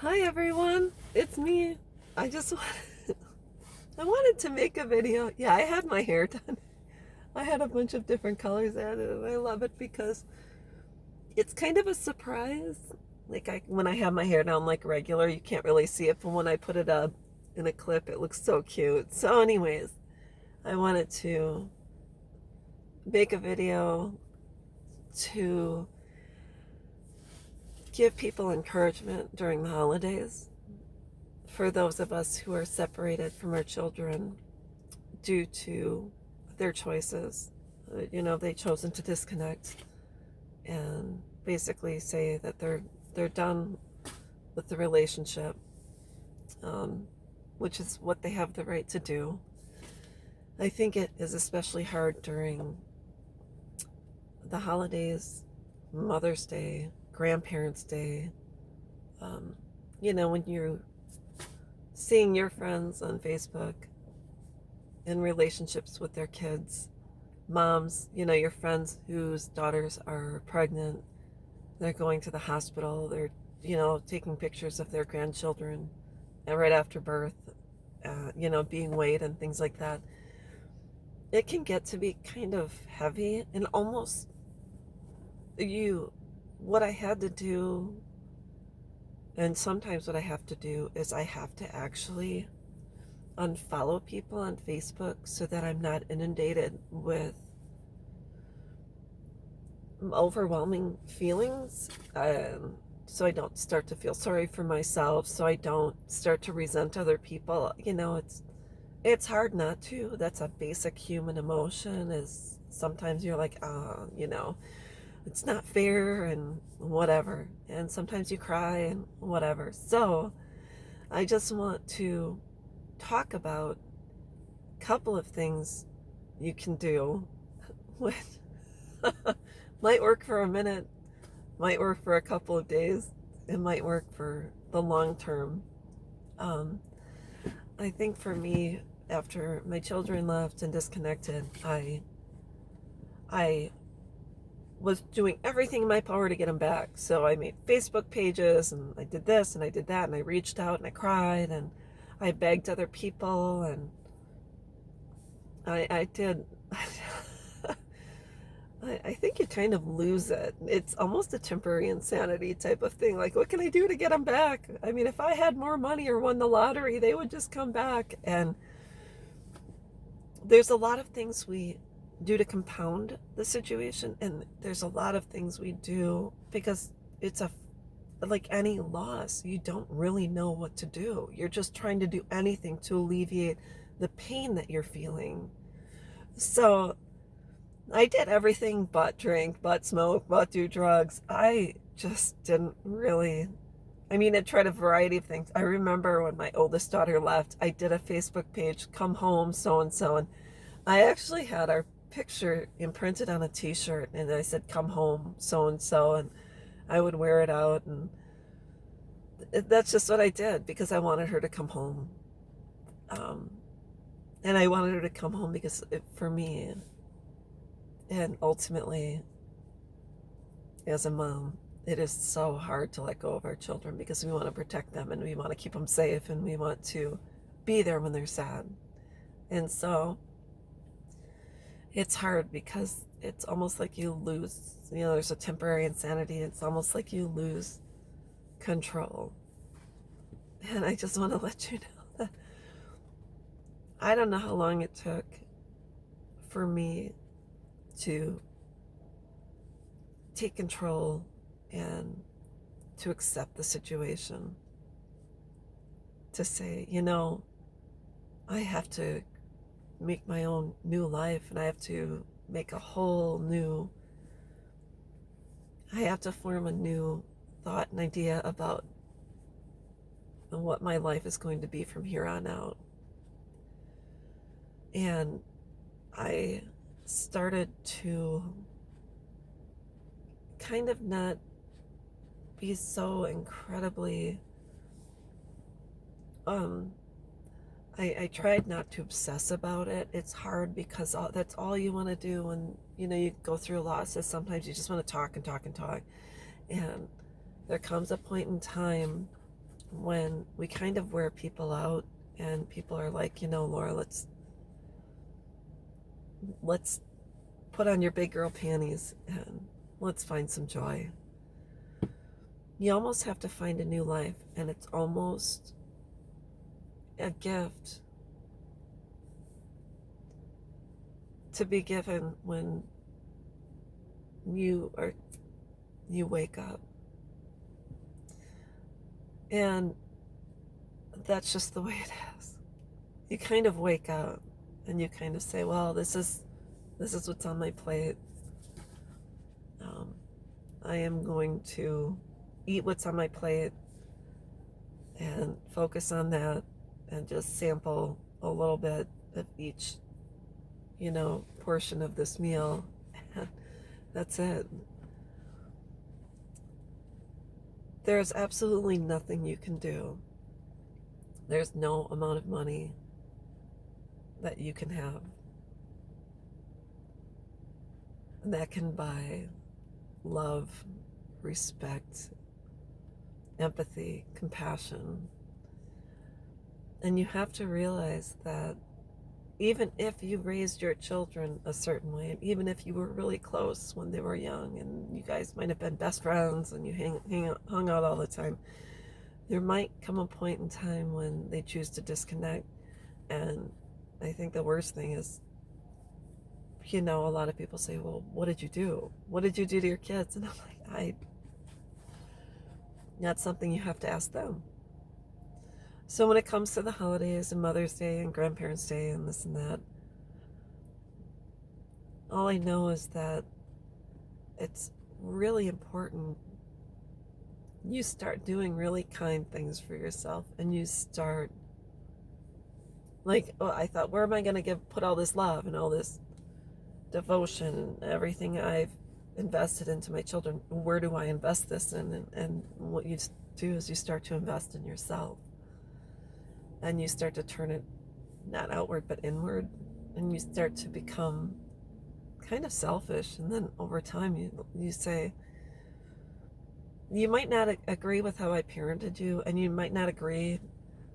Hi everyone, it's me. I just I wanted to make a video. Yeah, I had my hair done. I had a bunch of different colors added and I love it because it's kind of a surprise. Like when I have my hair down like regular, you can't really see it, but when I put it up in a clip, it looks so cute. So anyways, I wanted to make a video to give people encouragement during the holidays for those of us who are separated from our children due to their choices. They've chosen to disconnect and basically say that they're done with the relationship, which is what they have the right to do. I think it is especially hard during the holidays, Mother's Day, Grandparents' Day. When you're seeing your friends on Facebook in relationships with their kids, moms, your friends whose daughters are pregnant, they're going to the hospital, they're, taking pictures of their grandchildren right after birth, being weighed and things like that. It can get to be kind of heavy and almost what I had to do, and sometimes what I have to do is I have to actually unfollow people on Facebook so that I'm not inundated with overwhelming feelings, so I don't start to feel sorry for myself, so I don't start to resent other people. It's hard not to. That's a basic human emotion, is sometimes you're like, it's not fair and whatever, and sometimes you cry and whatever. So I just want to talk about a couple of things you can do with might work for a minute, might work for a couple of days, it might work for the long term. I think for me, after my children left and disconnected, I was doing everything in my power to get them back. So I made Facebook pages and I did this and I did that and I reached out and I cried and I begged other people and I did. I think you kind of lose it. It's almost a temporary insanity type of thing. Like, what can I do to get them back? I mean, if I had more money or won the lottery, they would just come back. And there's a lot of things we do to compound the situation. And there's a lot of things we do because it's like any loss, you don't really know what to do. You're just trying to do anything to alleviate the pain that you're feeling. So I did everything but drink, but smoke, but do drugs. I just didn't really. I mean, I tried a variety of things. I remember when my oldest daughter left, I did a Facebook page, come home, so and so. And I actually had our picture imprinted on a t-shirt and I said, come home, so and so. And I would wear it out. And that's just what I did because I wanted her to come home. And I wanted her to come home because for me, and ultimately, as a mom, it is so hard to let go of our children because we want to protect them and we want to keep them safe and we want to be there when they're sad. And so it's hard because it's almost like you lose, there's a temporary insanity. It's almost like you lose control. And I just want to let you know that I don't know how long it took for me to take control and to accept the situation, to say, I have to make my own new life and I have to make a whole new, I have to form a new thought and idea about what my life is going to be from here on out. And I started to kind of not be so incredibly, I tried not to obsess about it. It's hard because that's all you want to do when, you go through losses. Sometimes you just want to talk and talk and talk. And there comes a point in time when we kind of wear people out and people are like, Laura, let's put on your big girl panties and let's find some joy. You almost have to find a new life, and it's almost a gift to be given when you wake up. And that's just the way it is. You kind of wake up and you kind of say, well, this is what's on my plate. I am going to eat what's on my plate and focus on that and just sample a little bit of each, portion of this meal. And that's it. There's absolutely nothing you can do. There's no amount of money that you can have that can buy love, respect, empathy, compassion. And you have to realize that even if you raised your children a certain way, and even if you were really close when they were young and you guys might have been best friends and you hung out all the time, there might come a point in time when they choose to disconnect. And I think the worst thing is, a lot of people say, well, what did you do? What did you do to your kids? And I'm like, that's something you have to ask them. So when it comes to the holidays and Mother's Day and Grandparents' Day and this and that, all I know is that it's really important you start doing really kind things for yourself, and you start I thought, where am I going to put all this love and all this devotion and everything I've invested into my children? Where do I invest this in? And what you do is you start to invest in yourself, and you start to turn it not outward but inward, and you start to become kind of selfish. And then over time you say, you might not agree with how I parented you, and you might not agree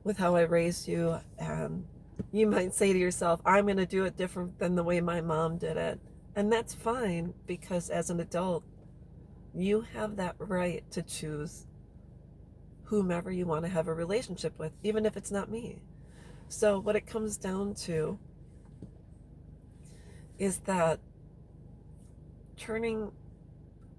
with how I raised you, and you might say to yourself, I'm going to do it different than the way my mom did it. And that's fine, because as an adult, you have that right to choose whomever you want to have a relationship with, even if it's not me. So what it comes down to is that turning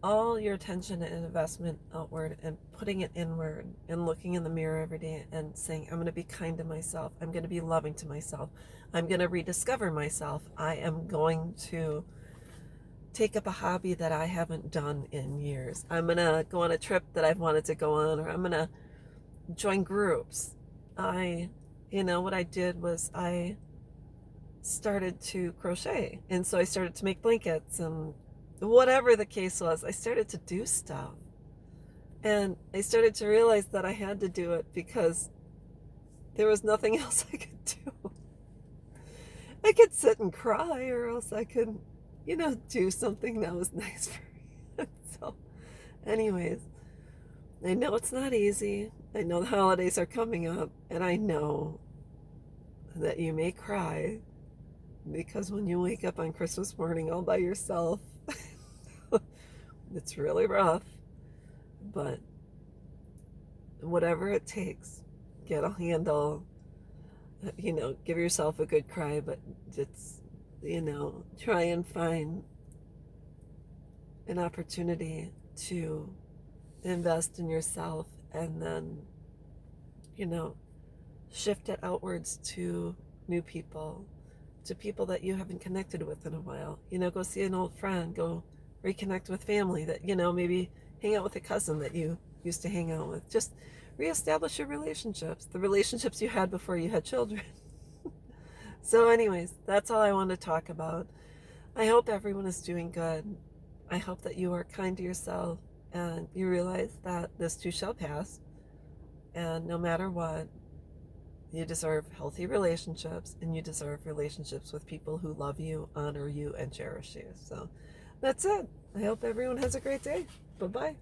all your attention and investment outward and putting it inward and looking in the mirror every day and saying, I'm going to be kind to myself. I'm going to be loving to myself. I'm going to rediscover myself. I am going to take up a hobby that I haven't done in years. I'm going to go on a trip that I've wanted to go on, or I'm going to join groups. What I did was I started to crochet. And so I started to make blankets, and whatever the case was, I started to do stuff. And I started to realize that I had to do it because there was nothing else I could do. I could sit and cry, or else I could, do something that was nice for me. So, anyways, I know it's not easy. I know the holidays are coming up, and I know that you may cry, because when you wake up on Christmas morning all by yourself, it's really rough. But whatever it takes, get a handle, give yourself a good cry, but it's, try and find an opportunity to invest in yourself, and then, shift it outwards to new people, to people that you haven't connected with in a while. Go see an old friend, go reconnect with family that, maybe hang out with a cousin that you used to hang out with. Just reestablish your relationships, the relationships you had before you had children. So anyways, that's all I want to talk about. I hope everyone is doing good. I hope that you are kind to yourself, and you realize that this too shall pass, and no matter what, you deserve healthy relationships, and you deserve relationships with people who love you, honor you, and cherish you. So that's it. I hope everyone has a great day. Bye-bye.